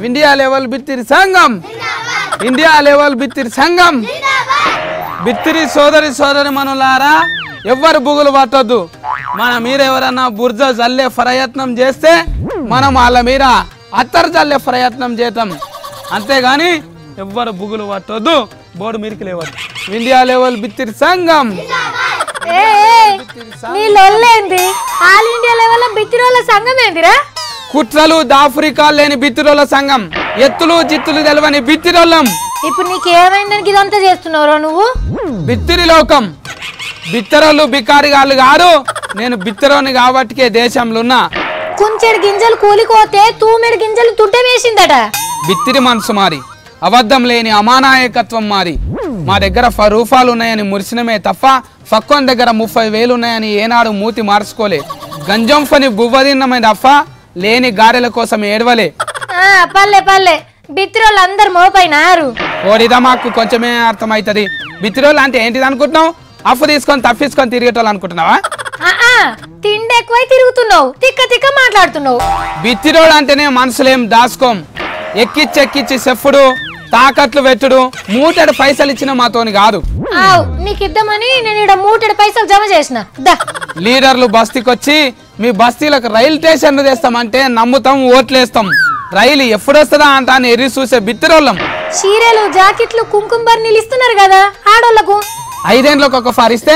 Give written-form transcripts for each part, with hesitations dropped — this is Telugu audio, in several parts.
ఇండియా లెవెల్ బిత్తిరి సంఘం ఇండియా లెవెల్ బిత్తిరి సంఘం బిత్తిరి సోదరి మనులారా ఎవ్వరు బుగులు పట్టొద్దు. మీరెవరన్నా బుర్జ జల్లే ప్రయత్నం చేస్తే మనం వాళ్ళ మీద అత్తరు జల్లే ప్రయత్నం చేద్దాం, అంతేగాని ఎవ్వరు బుగులు పట్టొద్దు. బోర్డు మీరికి లేవద్దు. ఇండియా లెవెల్ బిత్తిరి సంఘం. ఆల్ ఇండియా లెవెల్ బిత్తిరోళ్ళ సంఘం ఏందిరా? కుట్రలు దాఫ్రికాలు లేని బిత్తిరోళ్ళ సంఘం, ఎత్తులు జిత్తులు తెలవని బిత్తిరోళ్ళం. ఇప్పుడు నీకేమైందని ఇదంతా చేస్తున్నావు నువ్వు? బిత్తిరి లోకం. బిత్తరోళ్ళు బికారిగాళ్ళు కాదు, నేను బిత్తరోని కాబట్టికే దేశంలో ఉన్నా. కుంచెడు గింజలు కూలిపోతే తూమెడు గింజలు తుట్ట వేసిందట. బిత్తిరి మనసు మారి, అబద్ధం లేని అమానాయకత్వం మారి. మా దగ్గర రూపాలు ఉన్నాయని మురిసినమే తప్ప పక్కన దగ్గర 30,000 ఉన్నాయని ఏనాడు మూతి మార్చుకోలే. గంజం ఫని బువ్వదిన్నమే తప్ప లేని గారెల కోసం ఏడవలే. పల్లె పల్లె బిత్తిరోళ్ళు అందరు మోపైనారు. ఓడిదా మాకు కొంచెమే అర్థమవుతుంది. బిత్తిరోళ్ళు అంటే ఏంటిది అనుకుంటున్నావు? అప్పు తీసుకొని తప్పించుకొని తిరిగేటోళ్ళు అనుకుంటున్నావా? తిండి ఎక్కువై తిరుగుతున్నావు, తిక్క తిక్క మాట్లాడుతున్నావు. బిత్తిరోడు అంటేనే మనసులేం దాసుకోం. ఎక్కిచ్చి చెప్పుడు తాకట్లు పెట్టుడు, మూటెడు పైసలు ఇచ్చిన మాతోని కాదు. నీకు ఇద్దామని నేను ఇక్కడ మూటెడు పైసలు జమ చేసిన. లీడర్లు బస్తీకొచ్చి మీ బస్తీలకు రైలు స్టేషన్ తెస్తామంటే నమ్ముతాం, ఓట్లేస్తాం. రైలు ఎప్పుడొస్తుందా అంట అని ఎర్రి చూసే బిత్తిరోళ్ళం. చీరలు జాకెట్లు కుంకుమ నిలుస్తున్నారు కదా ఆడోళ్లకు. 5 ఏళ్ళకి ఒక ఫరిస్తే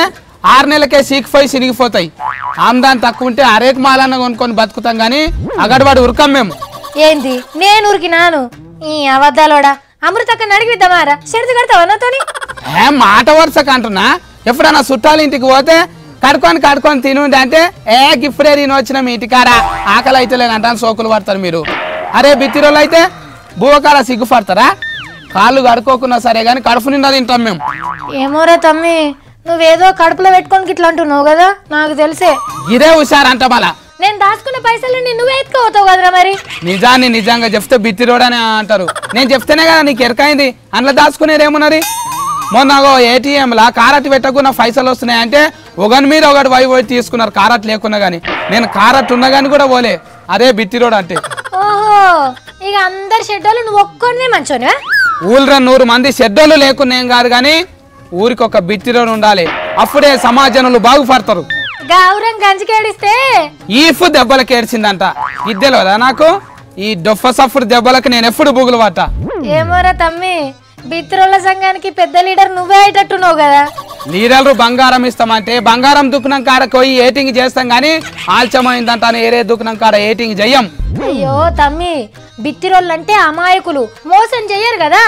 6 నెలలకే సీకిపోయి సినిగిపోతాయి. ఆమ్దాన్ తక్కువ ఉంటే అరేక్ మాలన్న కొనుక్కొని బతుకుతాం గానీ అగడవాడు ఉరకం మేము. ఏంది నేను ఉరికినాను? ఈ అబద్ధాలోడా అమృతక్క అడిగిద్దామారా? షెడ్ది కడతావా నాతోని? మాట వరుసకు అంటున్నా. ఎప్పుడన్నా చుట్టాలు ఇంటికి పోతే కడుకొని తినుండి అంటే ఇప్పుడే తిని వచ్చిన మీ ఇంటికారా ఆకలి అయితే లేదంటాను సోకులు పడతారు మీరు. అరే బిత్తిరోళ్ళు అయితే బువ్వకాడ సిగ్గుపడతారా? కాళ్ళు కడుక్కోకున్నా సరే గానీ కడుపు నిండా తింటాం మేము. ఏమోరా తమ్మి, నువ్వేదో కడుపులో పెట్టుకోనికి ఇట్లా అంటున్నావు కదా, నాకు తెలిసే. ఇదే హుషారంట మళ్ళా. నేను దాచుకున్న పైసలు నువ్వే ఎత్తుకోతావు కదరా మరి. నిజాన్ని నిజంగా చెప్తే బిత్తిరోడు అని అంటారు. నేను చెప్తేనే కదా నీకు ఎరకైంది. అందులో దాచుకునేదేమున్నది? మొన్న ఏటీఎంలా కారట్ పెట్టకుండా పైసలు వస్తున్నాయంటే ఒకని మీద ఒకటి పోయి తీసుకున్నారు కారట్ లేకున్నా గానీ. నేను కారట్ ఉన్నా గానీ కూడా పోలే. అదే బిత్తిరోడు అంటే. ఓహో, ఇక అందరు షెడ్డోళ్ళు నువ్వు ఒక్కనే మంచోనివా? ఊళ్ళో 100 మంది షెడ్డోళ్ళు లేకున్నా ఏం కాదు గానీ ఊరికి ఒక బిత్తిరోడు ఉండాలి. అప్పుడే సమాజనులు బాగుపడతారు. గౌరం గంజికేడిస్తే ఈఫ్ దెబ్బలకి ఏడ్చిందంట. ఇద్దెలోదా నాకు? ఈ డొఫ సఫ్ఫుడు దెబ్బలకు నేను ఎప్పుడు బుగులు పట్ట. ఏమోరా తమ్మి, బిత్తిరోళ్ళ సంఘానికి పెద్ద లీడర్ నువ్వే అయ్యేటట్టున్నావు కదా. లీడర్లు బంగారం ఇస్తామంటే బంగారం దుకాణం కాడ పోయి ఏటింగ్ చేస్తాం గానీ ఆల్చమైందంట ఏరే దుకాణం కాడ ఏటింగ్ చెయ్యం. అయ్యో తమ్మి, బిత్తిరోళ్ళు అంటే అమాయకులు, మోసం చెయ్యరు కదా.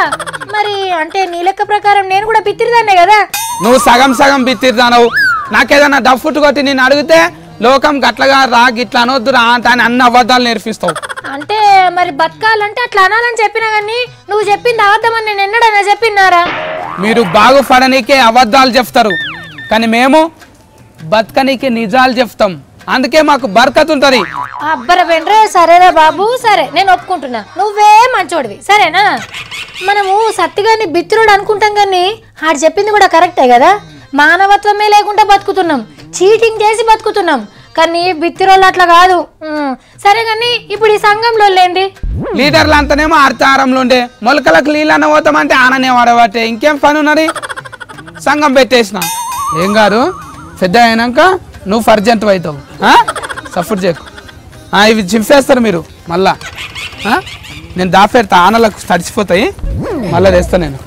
మరి అంటే నీ లెక్క ప్రకారం నేను కూడా బిత్తిరిదాన్నే కదా. నువ్వు సగం సగం బిత్తిరిదానవు. నాకేదన్నా డఫుట్టు కొట్టి నేను అడిగితే లోకం గట్లగా రా గిట్లా అనొద్దు రా అంట అని అన్ని అబద్ధాలు నేర్పిస్తావు. అంటే మరి బతకాలంటే అట్లా అనాలని చెప్పినా గానీ నువ్వు చెప్పింది అబద్ధమని నేను ఎన్నడన్నా చెప్పినారా? మీరు బాగుపడనీకే అబద్ధాలు చెప్తారు కానీ మేము బతకనీకే నిజాలు చెప్తాం. అందుకే మాకు బర్కత్ ఉంటది. అబ్బర బెండ్రే, సరేరా బాబు, సరే నేను ఒప్పుకుంటున్నా, నువ్వే మంచోడివి, సరేనా? మనము సత్తిగాని బిత్తిరోడు అనుకుంటాం కానీ ఆడు చెప్పింది కూడా కరెక్టే కదా. మానవత్వమే లేకుండా బతుకుతున్నాం, చీటింగ్ చేసి బతుకుతున్నాం. కానీ బిత్తిరోళ్ళు అట్లా కాదు. సరే కానీ ఇప్పుడు ఈ సంఘంలో లేండి లీడర్లు అంతనేమో అర్థారంలో ఉండే మొలకలకు నీళ్ళన్న పోతామంటే ఆననే వాడబట్టే ఇంకేం పని ఉన్నది. సంఘం పెట్టేసిన ఏం కాదు, పెద్ద అయినాక నువ్వు ఫర్జెంట్ అవుతావు. సపోర్ట్ చేయకు. ఇవి చింపేస్తారు మీరు మళ్ళా. నేను దాపెడతా, ఆనలకు తడిచిపోతాయి, మళ్ళీ తెస్తా నేను.